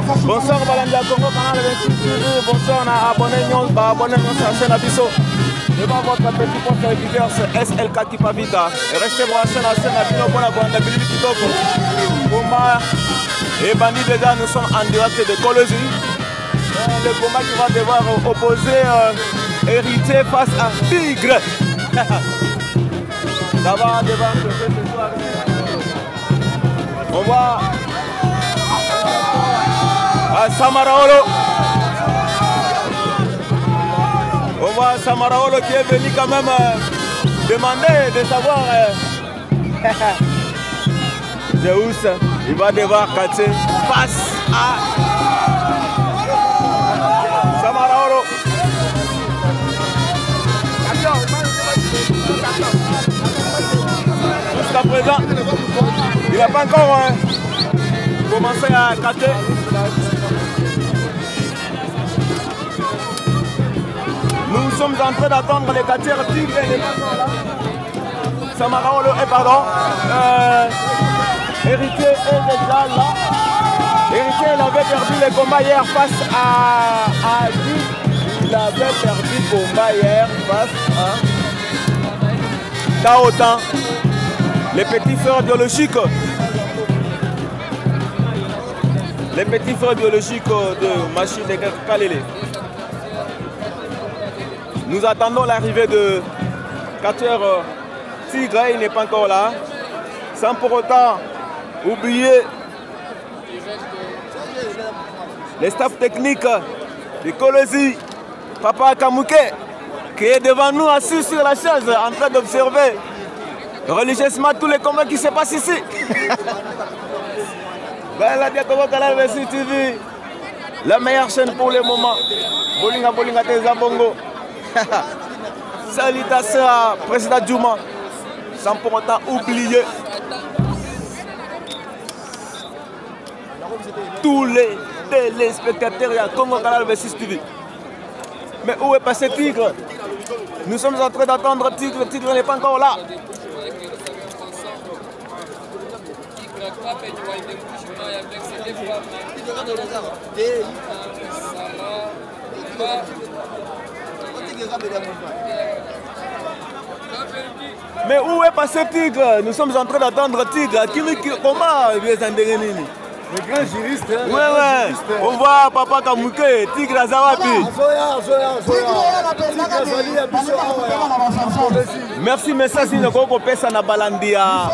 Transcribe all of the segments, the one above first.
Bonsoir Balanda Congo, canal 26 TV. Bonsoir à abonné à la chaîne Abisso. Devant votre petit poste téléviseur, c'est SLK Kipavita. Et restez branchés dans la chaîne Abisso pour la bonne Billy Kitoko. Combat et Bandit déjà, nous sommes en direct de Colosie. Le combat qui va devoir opposer Héritier face à Tigre. Ça va devoir se faire ce soir. On voit Samaraolo. On voit Samaraolo qui est venu quand même demander de savoir Zeus, il va devoir casser face à Samaraolo. Jusqu'à présent, il n'a pas encore commencé à casser. Nous sommes en train d'attendre les catcheurs Tigre et les Samaraolo et pardon. Héritier est déjà là. Héritier, il avait perdu le combat hier face à Tigre. Il avait perdu le combat hier face à Taotan, les petits frères biologiques. Les petits frères biologiques de Machine de Kalele. Nous attendons l'arrivée de catcheur Tigre, il n'est pas encore là. Sans pour autant oublier les staffs techniques de Colosie, Papa Kamouké, qui est devant nous assis sur la chaise en train d'observer religieusement tous les combats qui se passent ici. TV, la meilleure chaîne pour le moment. Bolinga Bolinga Tezabongo. Salutations à Président Djouma. Sans pour autant oublier tous les téléspectateurs à Congo Canal 26 TV. Mais où est passé Tigre? Nous sommes en train d'attendre Tigre. Tigre n'est pas encore là. Mais où est passé Tigre? Nous sommes en train d'attendre Tigre. Comment il est en dernier? Le grand juriste. Ouais, ouais. On voit Papa Kamouké, Tigre Azawapi. Merci, mais ça, c'est une personne à Balandia.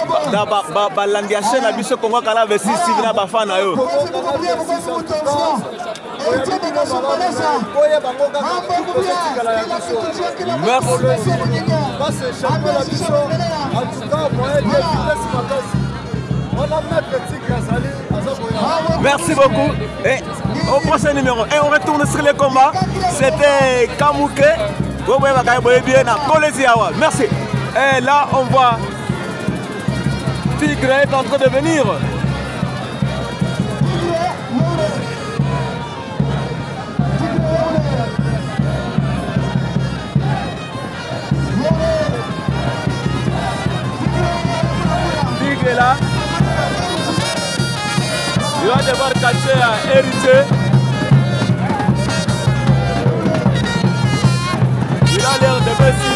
Balandia chaîne à Bisso Congo Kala Vessi, Sivina Bafana. Merci beaucoup. Et au prochain numéro. Et on retourne sur les combats. C'était Kamouké. Merci. Et là, on voit Tigre est en train de venir. Tigre est là. Il va devoir cacher à Héritier. Il a l'air de B6.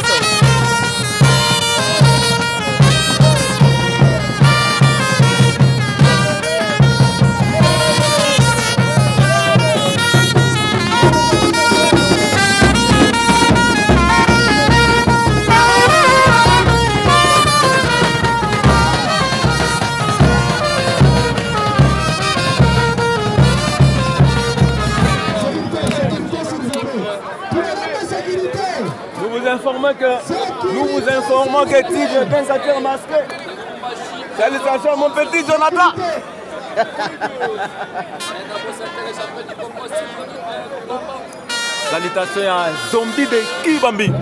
Nous vous informons que Tigre est un catcheur masqué. Salutations mon petit Jonathan. Salutations à Zombie de Kibambi.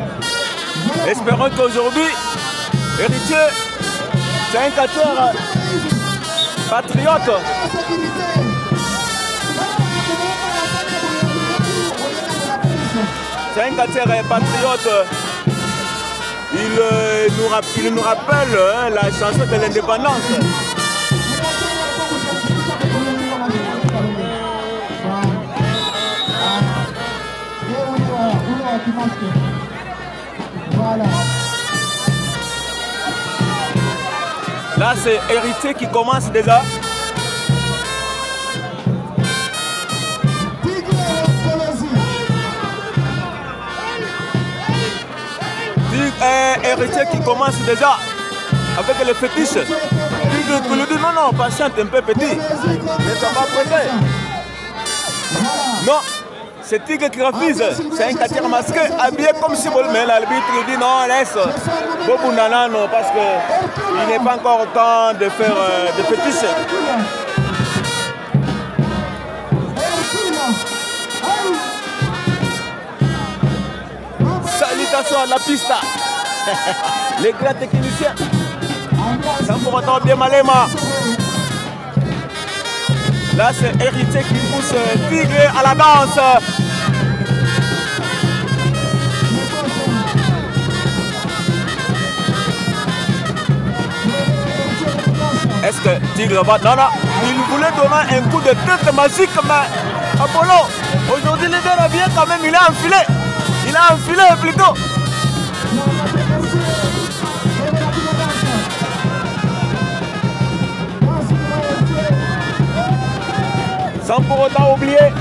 Espérons qu'aujourd'hui, Héritier, c'est un catcheur patriote. C'est un catcheur patriote. Il nous rappelle la chanson de l'indépendance. Là, c'est Héritier qui commence déjà. Héritier qui commence déjà avec le fétiche. Tigre qui lui dit non, non, patiente un peu petit. Mais ça va prêter. Non, c'est Tigre qui refuse. C'est un catire masqué, habillé comme si vous le mettez. L'arbitre lui dit non, laisse. Bobo Nanano, parce qu'il n'est pas encore temps de faire de fétiche. Salutations à la piste. Les grands techniciens. Sans pour autant bien Malema. Là, c'est Héritier qui pousse Tigre à la danse. Est-ce que Tigre va... Non, non. Il voulait donner un coup de tête magique, mais Apollo, aujourd'hui, le gars revient quand même. Il a enfilé. Il a enfilé plutôt. Sans pour autant oublier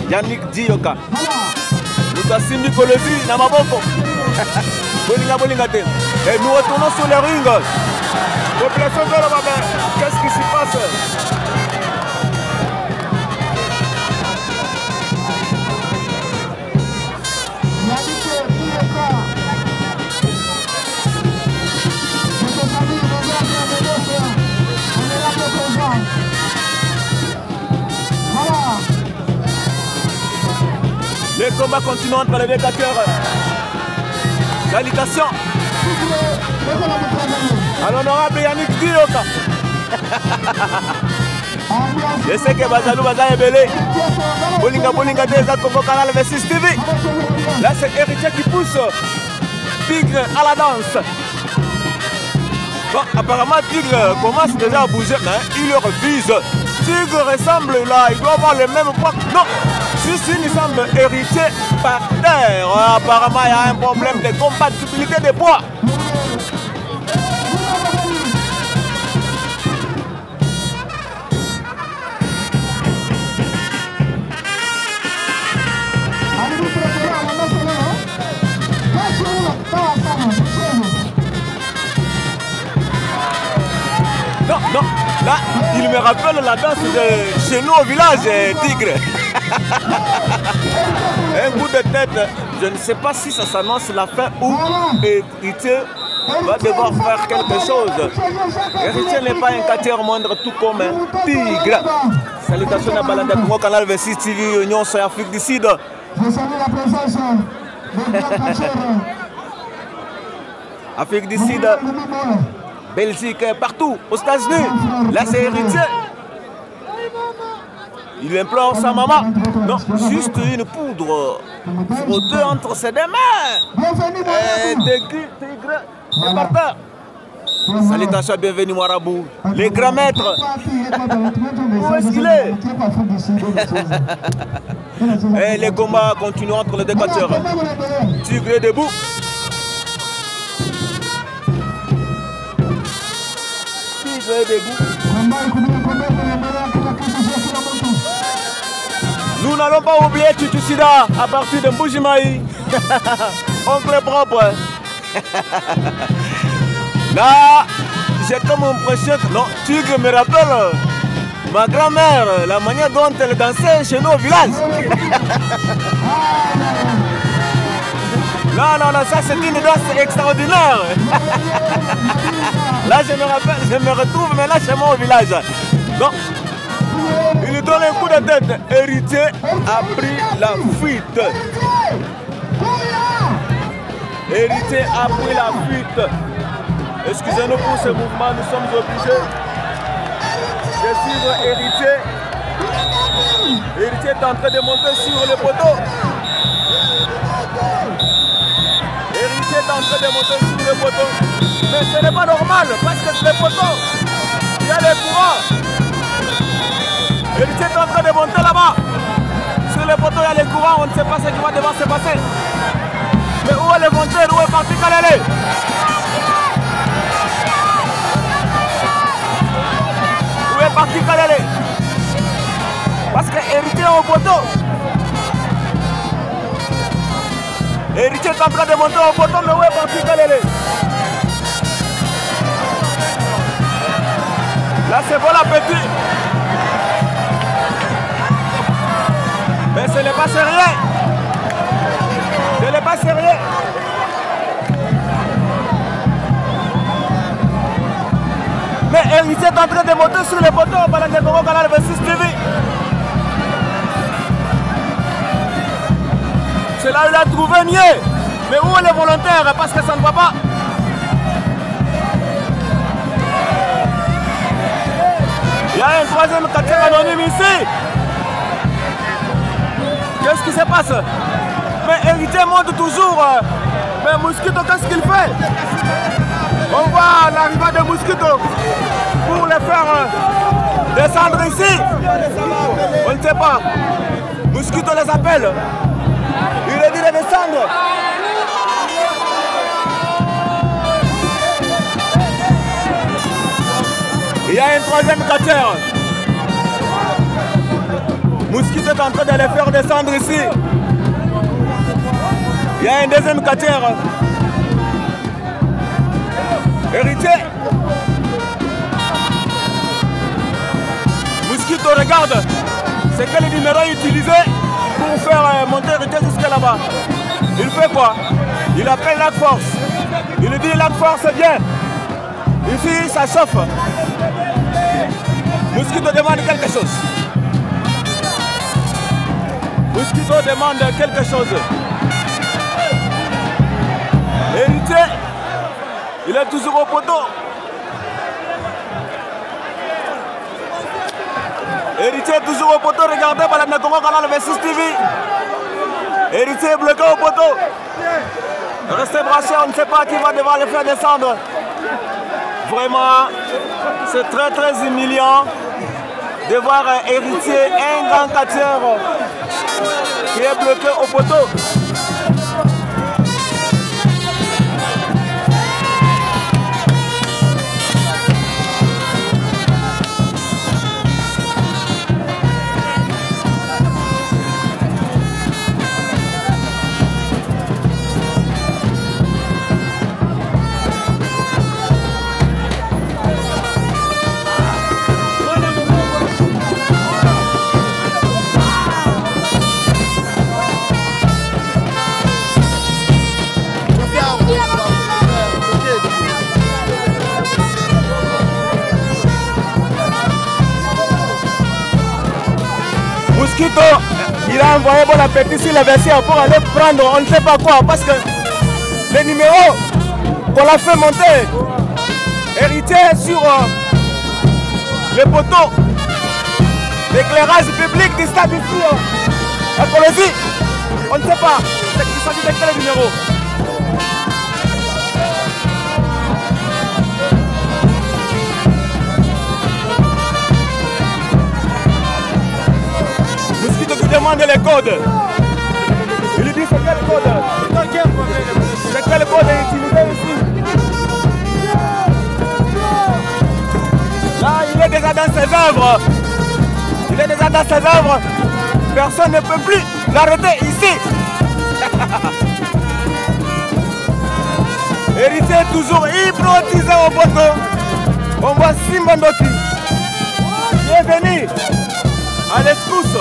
Yannick Dioka. Nous avons signé Colosi Namaboko. Et nous retournons sur les rings. Population de la Babé, qu'est-ce qui s'y passe? Les combats continuent entre les végateurs. Salutations à l'honorable Yannick Dioka. Je sais que Bazalou Baza est belé. Bolinga déjà Congo Canal 26 TV. Là c'est Héritier qui pousse Tigre à la danse. Bon, apparemment Tigre commence déjà à bouger, mais il le refuse. Tigre ressemble là, il doit avoir le même poids. Non, si il semble Héritier par terre. Apparemment il y a un problème de compatibilité des poids. Non, non, là, il me rappelle la danse de chez nous au village, Tigre. Un coup de tête, je ne sais pas si ça s'annonce la fin ou Héritier va devoir faire quelque chose. Héritier n'est pas un catire moindre, tout comme un Tigre. Salutations à Balanda Congo Canal 26 TV, Union sur Afrique du Sud. Je salue la présence de Afrique du Sud, Belgique, partout, aux États-Unis. Là, c'est Héritier. Il implore sa maman. Non, juste une poudre frottée entre ses deux mains. Et Tigre est par terre. Salutations, bienvenue Marabout. Les grands maîtres. Où est-ce qu'il est? Et les combats continuent entre les deux catcheurs. Tigre est debout. Tigre est debout. Nous n'allons pas oublier Tutusida à partir de Mbujimaï. Oncle propre. Là, j'ai comme l'impression que non, Tigre me rappelle ma grand-mère, la manière dont elle dansait chez nous au village. Non, non, non, ça c'est une danse extraordinaire. Là, je me rappelle, je me retrouve maintenant chez moi au village. Non, il lui donne un coup de tête. Héritier a pris la fuite. Héritier a pris la fuite. Excusez-nous pour ce mouvement, nous sommes obligés de suivre Héritier. Héritier est en train de monter sur le poteau. Héritier est en train de monter sur le poteau. Mais ce n'est pas normal parce que c'est le poteau. Il y a des courants. Héritier est en train de monter là-bas. Sur le poteau, il y a les courants. On ne sait pas ce qui va devoir se passer. Mais où est le monteur? Où est parti Kalele? Kalele. Parce que Héritier est au poteau. Héritier est en train de monter au poteau, mais où est parti Kalele? Là c'est bon l'appétit. Mais ce n'est pas sérieux. Ce n'est pas sérieux. Mais Héritier est en train de monter sur les poteaux pendant que Congo Canal 26 TV. C'est là où il a trouvé mieux. Mais où est les volontaires? Parce que ça ne va pas. Il y a un troisième quartier anonyme ici. Qu'est-ce qui se passe? Mais Héritier monte toujours. Mais Mosquito, qu'est-ce qu'il fait? On voit l'arrivée de Mosquito pour les faire descendre ici. On ne sait pas. Mosquito les appelle. Il est dit de descendre. Il y a un troisième quartier. Mosquito est en train de les faire descendre ici. Il y a un deuxième quartier. Héritier. Mosquito regarde. C'est quel numéro utilisé pour faire monter Héritier jusqu'à là-bas. Il fait quoi? Il appelle la force. Il lui dit la force vient. Ici ça chauffe. Mosquito demande quelque chose. Mosquito demande quelque chose. Héritier, il est toujours au poteau. Héritier est toujours au poteau, regardez par la Congo Canal 26 TV. Héritier est bloqué au poteau. Restez branchés, on ne sait pas qui va devoir le faire descendre. Vraiment, c'est très très humiliant de voir Héritier, un grand quartier qui est bloqué au poteau. Mosquito, il a envoyé bon appétit sur la version pour aller prendre on ne sait pas quoi parce que les numéros qu'on a fait monter Héritier sur les poteaux d'éclairage public du stade ici à Colosie. On ne sait pas, il s'agit de quel numéro. Demande les codes. Il lui dit c'est quel code? C'est quel code est utilisé ici? Là, il est déjà dans ses œuvres. Il est déjà dans ses œuvres. Personne ne peut plus l'arrêter ici. Héritier est toujours hypnotisé au poteau. On voit Simbandoti. Bienvenue à l'escousse.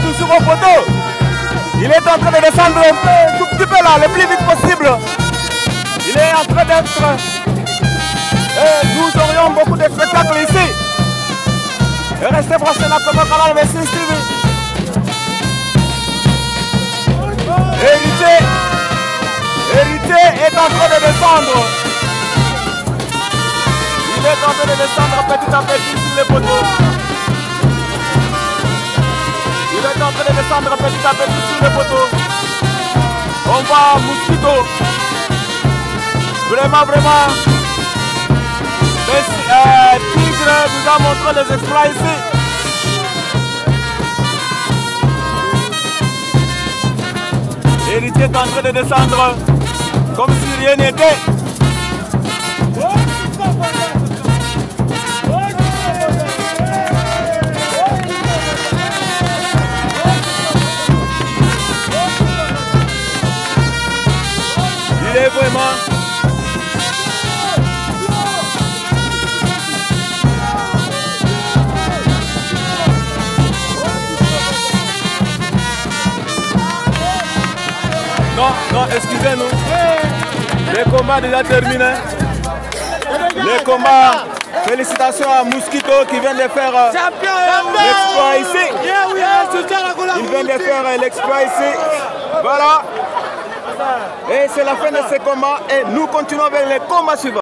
Toujours au poteau. Il est en train de descendre un tout petit peu là, le plus vite possible. Il est en train d'être... Nous aurions beaucoup de spectacles ici. Et restez branchés dans Congo Canal 26 TV. Héritier Héritier est en train de descendre. Il est en train de descendre petit à petit sur les poteaux. Il est en train de descendre petit à petit sur les poteaux. On voit Mosquito. Vraiment, vraiment. Tigre nous a montré les exploits ici. Héritier est en train de descendre comme si rien n'était. Il est vraiment... Non, excusez-nous. Le combat déjà terminé. Le combat. Félicitations à Mosquito qui vient de faire l'exploit ici. Il vient de faire l'exploit ici. Voilà. Et c'est la fin de ce combat et nous continuons avec le combat suivant.